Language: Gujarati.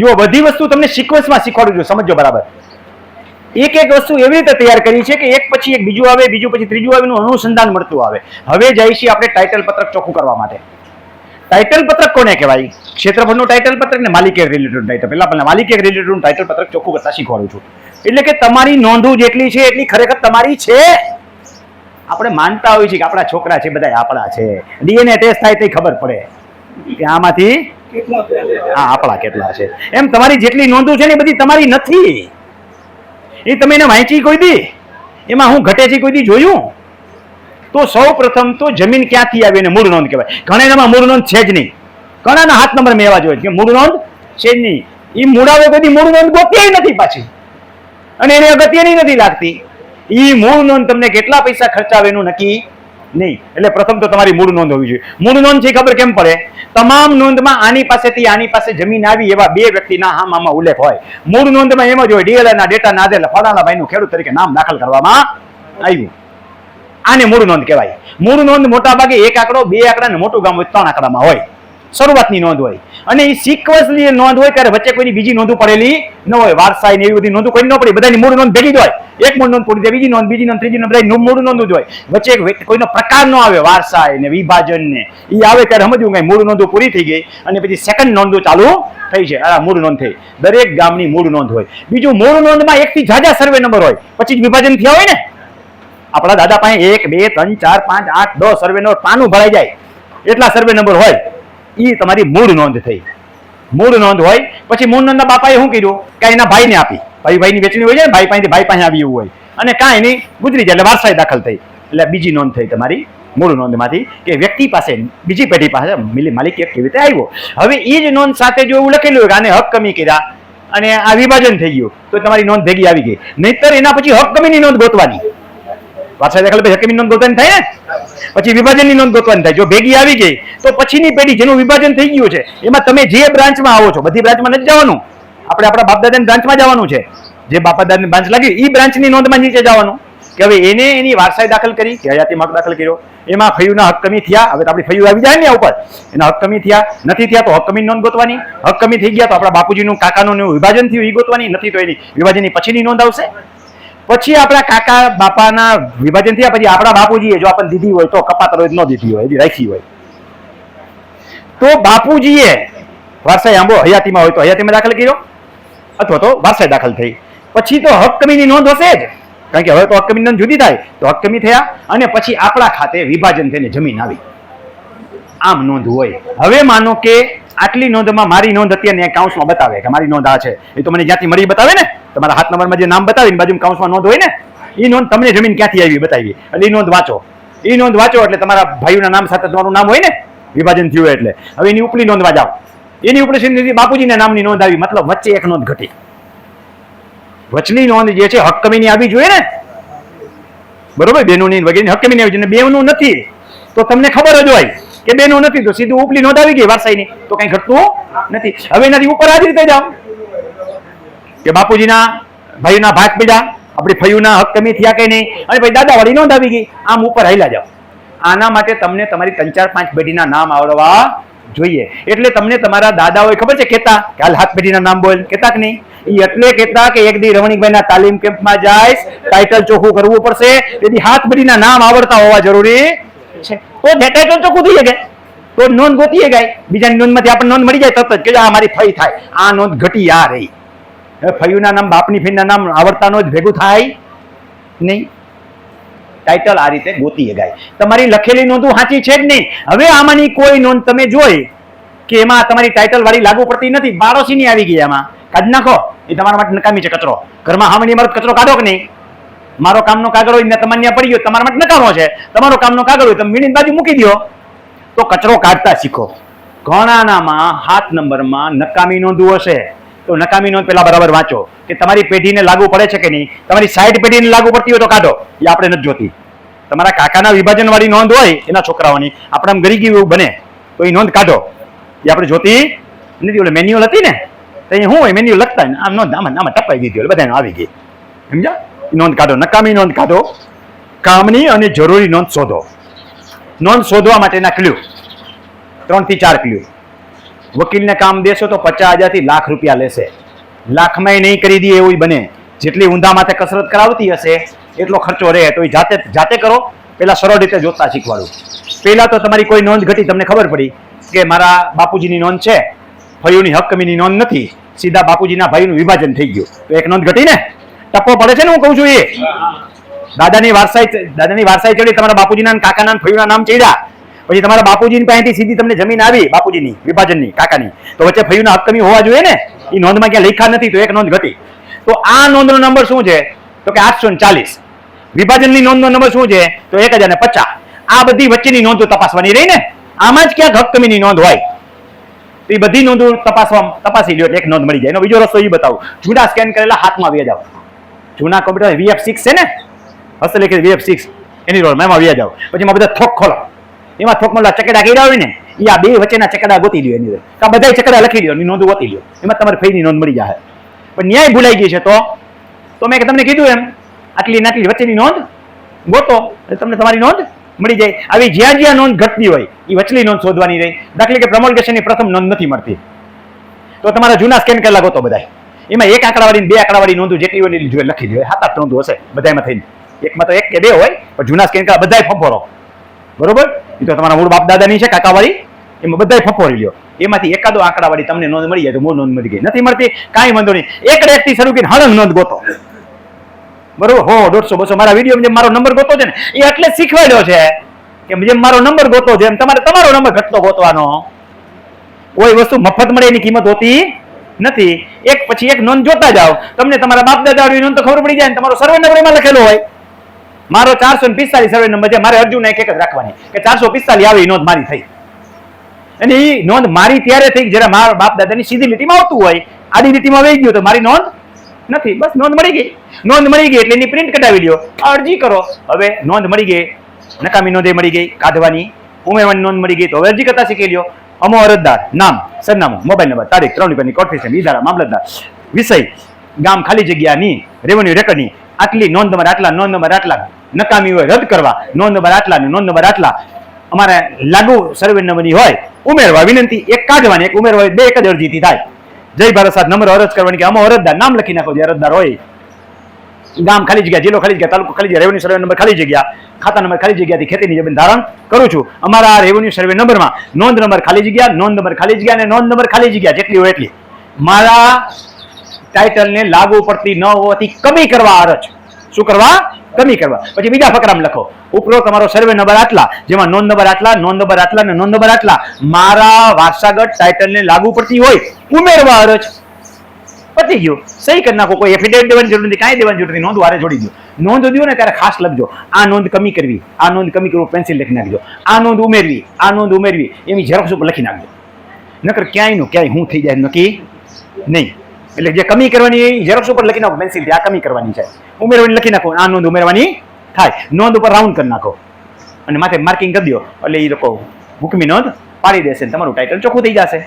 જો બધી વસ્તુ તમને સિક્વન્સમાં શીખવાડું છું, સમજો બરાબર. એક એક વસ્તુ એવી રીતે તૈયાર કરી છે કે એક પછી એક બીજું આવે, બીજું પછી ત્રીજું આવે, એનું અનુસંધાન મળતું આવે. હવે જાય છે આપણે ટાઇટલ પત્રક ચોખ્ખું કરવા માટે. ટાઇટલ પત્રક કોને કહેવાય? ક્ષેત્રફળનું ટાઇટલ પત્રક ને માલિકી રિલેટેડ ટાઇટલ. પહેલા આપણે માલિકી રિલેટેડ ટાઇટલ પત્રક ચોખ્ખું કરતા શીખવાડું છું. એટલે કે તમારી નોંધો જેટલી છે એટલી ખરેખર તમારી છે. આપણે માનતા હોઈએ છીએ કે આપણા છોકરા છે, બધા આપણા છે. ડીએનએ ટેસ્ટ થાય તો ખબર પડે કે આમાંથી આપણા કેટલા છે. એમ તમારી જેટલી નોંધો છે ને એ બધી તમારી નથી. એ તમે એને વાંચી કોઈ દી, એમાં હું ઘટે છે કોઈ દી જોયું? તો સૌ પ્રથમ તો જમીન ક્યાંથી આવી એને મૂળ નોંધ કહેવાય. ઘણામાં મૂળ નોંધ છે જ નહીં. ઘણાના હાથ નંબર મેં એવા જોયા કે મૂળ નોંધ છે જ નહીં. એ મૂળાવે કોઈ મૂળ નોંધ ગોતી નથી પાછી, અને એને અગત્યની નથી લાગતી. એ મૂળ નોંધ તમને કેટલા પૈસા ખર્ચાવે એનું નક્કી નહીં. એટલે પ્રથમ તો તમારી મૂળ નોંધ હોવી જોઈએ. મૂળ નોંધ છે ખબર કેમ પડે? તમામ નોંધમાં આની પાસેથી આની પાસે જમીન આવી એવા બે વ્યક્તિના આમાં ઉલ્લેખ હોય. મૂળ નોંધમાં એમ જ હોય ડીએલઆર ના ડેટા ના આધારે ફલાણા ભાઈનું ખેડૂત તરીકે નામ દાખલ કરવામાં આવ્યું. આને મૂળ નોંધ કહેવાય. મૂળ નોંધ મોટા ભાગે એક આંકડો, બે આંકડા ને મોટું ગામ હોય 3 આંકડામાં હોય. શરૂઆતની નોંધ હોય, અને એ સિક્વન્સની નોંધ હોય ત્યારે વચ્ચે કોઈની બીજી નોંધો પડેલી ન હોય. વારસાઈ ને એવી બધી નોંધો કોઈ ન પડી, બધાની મૂળ નોંધ ભેગી જ હોય. એક મૂળ નોંધ પડી જાય, બીજી નોંધ, ત્રીજી નોંધ, બધા મૂળ નોંધ જ હોય. વચ્ચે કોઈનો પ્રકાર ન આવે, વારસાઈ ને વિભાજન ને એ આવે ત્યારે સમજવું કઈ મૂળ નોંધો પૂરી થઈ ગઈ અને પછી સેકન્ડ નોંધો ચાલુ થઈ છે. આ મૂળ નોંધ થઈ. દરેક ગામની મૂળ નોંધ હોય. બીજું મૂળ નોંધમાં 1 થી ઝાઝા સર્વે નંબર હોય, પછી જ વિભાજન થયા હોય ને. આપણા દાદા પાસે 1, 2, 3, 4, 5, 8, 10 સર્વે નંબર પાનું ભરાઈ જાય એટલા સર્વે નંબર હોય. એ તમારી મૂળ નોંધ થઈ. મૂળ નોંધ હોય પછી મૂળ નોંધના બાપાએ શું કર્યું કે એના ભાઈને આપી. ભાઈની વેચણી હોય છે ને, ભાઈ પાસેથી ભાઈ પાસે આવી એવું હોય, અને કાંઈ એની ગુજરી જાય એટલે વારસાઈ દાખલ થઈ. એટલે બીજી નોંધ થઈ તમારી મૂળ નોંધમાંથી કે વ્યક્તિ પાસે બીજી પેઢી પાસે માલિકી કેવી રીતે આવ્યો. હવે એ જ નોંધ સાથે જો એવું લખેલું હોય કે આને હક કમી કર્યા અને આ વિભાજન થઈ ગયું તો તમારી નોંધ ભેગી આવી ગઈ. નહીતર એના પછી હક કમીની નોંધ ગોતવાની. વારસાઈ દાખલ પછી હક કમીની નોંધ ગોતવાની થાય ને, પછી વિભાજનની નોંધ ગોતવાની થાય. જો ભેગી આવી ગઈ તો પછીની પેઢી જેનું વિભાજન થઈ ગયું છે એમાં તમે જે બ્રાન્ચમાં આવો છો, બધી બ્રાન્ચમાં નથી જવાનું. આપણે આપણા બાપ દાદાની બ્રાન્ચમાં જવાનું છે. જે બાપા દાદાની બ્રાન્ચ લાગી એ બ્રાન્ચની નોંધમાં નીચે જવાનું કે હવે એને એની વારસાઈ દાખલ કરી કે હયાતીમાં હક દાખલ કર્યો, એમાં ફયુના હક કમી થયા. હવે તો આપણી ફયુ આવી જાય ને ઉપર, એના હક કમી થયા. નથી થયા તો હક કમીની નોંધ ગોતવાની. હક કમી થઈ ગયા તો આપણા બાપુજીનું કાકાનું વિભાજન થયું એ ગોતવાની. નથી તો એની વિભાજનની પછીની નોંધ આવશે. પછી આપણા કાકા બાપાના વિભાજન થયા પછી આપણા બાપુજીએ જો આપણને દીધી હોય તો કપાતર હોય ન દીધી હોય, રાખી હોય તો બાપુજીએ વારસાઈ આંબો હયાતીમાં હોય તો હયાતીમાં દાખલ કર્યો અથવા તો વારસાઈ દાખલ થઈ. પછી તો હક કમીની નોંધ હશે જ, કારણ કે હવે તો હક કમીની નોંધ જુદી થાય. તો હક કમી થયા અને પછી આપણા ખાતે વિભાજન થઈને જમીન આવી. આમ નોંધ હોય. હવે માનો કે આટલી નોંધમાં મારી નોંધ અત્યારે કાઉન્સમાં બતાવે કે મારી નોંધ આ છે, એ તો મને જ્યાંથી મળી બતાવે ને. તમારા હાથ નંબરમાં જે નામ બતાવીને બાજુમાં કાઉન્સમાં નોંધ હોય ને, એ નોંધ તમને જમીન ક્યાંથી આવી બતાવી. એટલે એ નોંધ વાંચો. એ નોંધ વાંચો એટલે તમારા ભાઈઓના નામ સાથે તમારું નામ હોય ને, વિભાજન થયું એટલે. હવે એની ઉપલી નોંધ વાંચાવ. એની ઉપલી બાપુજીના નામની નોંધ આવી, મતલબ વચ્ચે એક નોંધ ઘટી. વચની નોંધ જે છે હક કમીની આવી જોઈએ ને, બરોબર. બેનોની વગેરે હક કમીની આવી જોઈએ, બેનું નથી તો તમને ખબર જ હોય કે બેનું નથી તો સીધું ઉપલી નોંધ આવી ગઈ વારસાઈની, તો કઈ ઘટતું નથી. હવે એનાથી ઉપર આ જ રીતે જાઓ કે બાપુજીના ભાઈના ભાગ પીડા, આપણી ફયુના હક કમી થયા કે નહીં, અને પછી દાદાવાળી નોંધ આવી ગઈ. આમ ઉપર હાલ્યા જાઓ. આના માટે તમને તમારી 3, 4, 5 પેઢીના નામ આવડવા જોઈએ. એટલે તમને તમારા દાદાઓએ ખબર છે કહેતા કે હાલ 7 પેઢીના નામ બોલ, કહેતા કે નહીં? એ એટલે કહેતા કે એક દી રમણીકભાઈના તાલીમ કેમ્પમાં જાય, ટાઇટલ ચોખ્ખું કરવું પડશે, તેથી 7 પેઢીના નામ આવડતા હોવા જરૂરી છે. તો ટાઇટલ ચોખ્ખું થઈ જાય તો નોંધ ગોતી જાય. બીજાની નોંધમાંથી આપણને નોંધ મળી જાય તરત જ કે આ મારી ફઈ થાય, આ નોંધ ઘટી આ રહી. હવે ફયુના નામ, બાપની ફઈના નામ આવડતા નો જ ભેગું થાય નહીં. ટાઇટલ આ રીતે ગોતી ગાય. તમારી લખેલી નોંધો સાચી છે જ નહીં. હવે આમાંની કોઈ નોંધ તમે જોઈ કે એમાં તમારી ટાઇટલ વાળી લાગુ પડતી નથી, બારોસીની આવી ગઈ, એમાં કાઢી નાખો. એ તમારા માટે નકામી છે કચરો. ઘરમાં હામણી મારો કચરો કાઢો કે નહીં? મારો કામનો કાગળ હોય ને તમારે ત્યાં પડી ગયો, તમારા માટે નકામો છે. તમારો કામનો કાગળ હોય તમે વીણીને બાજુ મૂકી દો તો કચરો કાઢતા શીખો. ઘણાનામાં 7 નંબરમાં નકામી નોંધો હશે તો નકામી નોંધ પેલા બરાબર વાંચો કે તમારી પેઢીને લાગુ પડે છે કે નહીં. તમારી 60 પેઢીને લાગુ પડતી હોય તો કાઢો, એ આપણે નથી જોતી. તમારા કાકાના વિભાજન વાળી નોંધ હોય એના છોકરાઓની, આપણે આમ ગરી ગયું એવું બને તો એ નોંધ કાઢો, એ આપણે જોતી નથી. ઓલે મેન્યુઅલ હતી ને તો અહીંયા શું હોય, મેન્યુઅલ લખતા ને આમ નોંધ આમાં ટપાઈ દીધી, બધાને આવી ગઈ. સમજ્યા? નોંધ કાઢો, નકામી નોંધ કાઢો. કામની અને જરૂરી નોંધ શોધો. નોંધ શોધવા માટેના ક્લ્યુ 3 થી 4 ક્લ્યુ. વકીલને કામ દેશો તો 50,000 થી લાખ રૂપિયા લેશે. લાખમાં નહીં કરી દે એવું બને. જેટલી ઊંધા માથે કસરત કરાવતી હશે એટલો ખર્ચો રહે. તો એ જાતે કરો. પેલા સરળ રીતે જોતા શીખવાડું. પેલા તો તમારી કોઈ નોંધ ઘટી, તમને ખબર પડી કે મારા બાપુજીની નોંધ છે, ફયુની હક કમીની નોંધ નથી, સીધા બાપુજીના ભાઈનું વિભાજન થઈ ગયું, તો એક નોંધ ઘટી ને. ટપ્પો પડે છે ને, હું કહું છું એ. દાદાની વારસાઈ ચડી, તમારા બાપુજીના કાકાના ફયુના નામ ચડ્યા, પછી તમારા બાપુજીની પાસેથી સીધી તમને જમીન આવી બાપુજીની વિભાજનની કાકાની, તો વચ્ચે ફયુના હક કમી હોવા જોઈએ ને. એ નોંધમાં ક્યાં લખ્યા નથી, તો એક નોંધ ઘટી. તો આ નોંધનો નંબર શું છે? તો કે 840. વિભાજનની નોંધનો નંબર શું છે? તો 1050. આ બધી વચ્ચેની નોંધો તપાસવાની રહી ને. આમાં જ ક્યાંક હક કમીની નોંધ હોય તો એ બધી નોંધો તપાસી લ્યો એટલે એક નોંધ મળી જાય. એનો બીજો રસ્તો એ બતાવું. જૂના સ્કેન કરેલા હાથમાં વ્યા જાવ. જૂના કોમ્પ્યુટર VF6 છે ને, હસ્તલેખિત VF6, એની રોલ એમાં વ્યા જાવ. પછી એમાં બધા થોક ખોલો. એમાં થોકમાં ચકેડા કર્યા હોય ને, એ આ બે વચ્ચેના ચકેડા ગોતી લ્યો. એની અંદર બધા ચકેડા લખી લ્યો, નોંધ ગોતી લ્યો. એમાં તમારે ફઈની નોંધ મળી જાય. પણ ન્યાય ભૂલાઈ ગઈ છે તો મેં તમને કીધું એમ, આટલી વચ્ચેની નોંધ ગોતો એટલે તમને તમારી નોંધ મળી જાય. આવી જ્યાં નોંધ ઘટતી હોય એ વચલી નોંધ શોધવાની રહી. દાખલા કે પ્રમોલ્ગેશનની પ્રથમ નોંધ નથી મળતી, તો તમારા જૂના સ્કેન કરેલા ગોતો બધા. એમાં એક આંકડાવાળી 2 આંકડાવાળી નોંધો જેટલી હોય એટલી લખી લ્યો. 7-8 નોંધો હશે બધામાં થઈને. એકમાં તો 1 કે 2 હોય, પણ જૂના સ્કેન કરેલા બધાય ફફોરો. બરોબર? એ તો તમારા મૂળ બાપ દાદાની છે કાકાવાળી, એમાં બધાય ફફોરી લ્યો. એમાંથી એકાદો આંકડાવાળી તમને નોંધ મળી જાય તો મૂળ નોંધ મળી ગઈ. નથી મળતી કાંઈ વાંધો નહીં. એક થી શરૂ કરીને હળંગ નોંધ ગોતો. બરોબર? 100, 150, 200 મારા વિડીયો જેમ મારો નંબર ગોતો છે ને, એ એટલે શીખવાડ્યો છે કે જેમ મારો નંબર ગોતો છે એમ તમારે તમારો નંબર ઘટતો ગોતવાનો. કોઈ વસ્તુ મફત મળે એની કિંમત હોતી નથી. એક પછી એક નોંધ જોતા જાઓ, તમને તમારા બાપ દાદાની નોંધ તો ખબર પડી જાય ને. તમારો સર્વે નંબર એમાં લખેલો હોય. મારો 445 સર્વે નંબર છે, મારે અર્જુન એક જ રાખવાની કે 445 આવી નોંધ મારી થઈ. અને એ નોંધ મારી ત્યારે થઈ જ્યારે મારા બાપ દાદાની સીધી લીટીમાં આવતું હોય, આડી લીટીમાં વહી ગયું તો મારી નોંધ નથી. બસ નોંધ મળી ગઈ. નોંધ મળી ગઈ એટલે એની પ્રિન્ટ કઢાવી લ્યો, અરજી કરો. હવે નોંધ મળી ગઈ, નકામી નોંધે મળી ગઈ કાઢવાની, ઉમેરવાની નોંધ મળી ગઈ, તો હવે અરજી કરતા શીખી લ્યો. અમો અરજદાર, નામ, સરનામું, મોબાઈલ નંબર, તારીખ, 3 રૂપિયાની કોર્પોરેશન, ઈદારા, મામલતદાર, વિષય, ગામ, ખાલી જગ્યાની, રેવન્યુ રેકર્ડની, આટલી નોંધ નંબર આટલા, નોંધ નંબર આટલા, નકામી હોય રદ કરવા, નોંધ નંબર આટલા ને નોંધ નંબર આટલા. અમારે લાગુ સર્વે નંબરની હોય ઉમેરવા વિનંતી, એક કાઢવાની, એક ઉમેરવા, 2 એક જ અરજીથી થાય. જય ભારત સાથ નંબર અરજ કરવાની કે અમો અરજદાર, નામ લખી નાખો જે અરજદાર હોય, ગામ ખાલી જગ્યા, જિલ્લો ખાલી જગ્યા, તાલુકો ખાલી જગ્યા, રેવન્યુ સર્વે નંબર ખાલી જગ્યા, ખાતા નંબર ખાલી જગ્યાથી ખેતીની જમીન ધારણ કરું છું. અમારા રેવન્યુ સર્વે નંબરમાં નોંધ નંબર ખાલી જગ્યા, નોંધ નંબર ખાલી જગ્યા અને નોંધ નંબર ખાલી જગ્યા જેટલી હોય એટલી મારા ટાઇટલને લાગુ પડતી ન હોવાથી કમી કરવા અરજ. શું કરવા? કમી કરવા. પછી બીજા ફકરામાં લખો, ઉપરોક્ત તમારો સર્વે નંબર આટલા, જેમાં નોંધ નંબર આટલા, નોંધ નંબર આટલા અને નોંધ નંબર આટલા મારા વારસાગત ટાઇટલને લાગુ પડતી હોય ઉમેરવા અરજ. પતી ગયું. સહી કરી નાખો. કોઈ એફિડેવિટ દેવાની જરૂર નથી, કાંઈ દેવાની જરૂર નથી. નોંધ વારે જોડી દો. નોંધ દો ને ત્યારે ખાસ લખજો, આ નોંધ કમી કરવી, આ નોંધ કમી કરવું, પેન્સિલ લખી નાખજો. આ નોંધ ઉમેરવી, આ નોંધ ઉમેરવી, એની ઝેરોક્ષ ઉપર લખી નાખજો. નકર ક્યાંય હું થઈ જાય નક્કી નહીં. એટલે જે કમી કરવાની એ ઝેરોક્ષ ઉપર લખી નાખો પેન્સિલથી, આ કમી કરવાની છે, ઉમેરવાની લખી નાખો, આ નોંધ ઉમેરવાની થાય. નોંધ ઉપર રાઉન્ડ કરી નાખો અને માથે માર્કિંગ કરી દો એટલે એ લોકો હુકમી નોંધ પાડી દેશે, તમારું ટાઇટલ ચોખ્ખું થઈ જશે.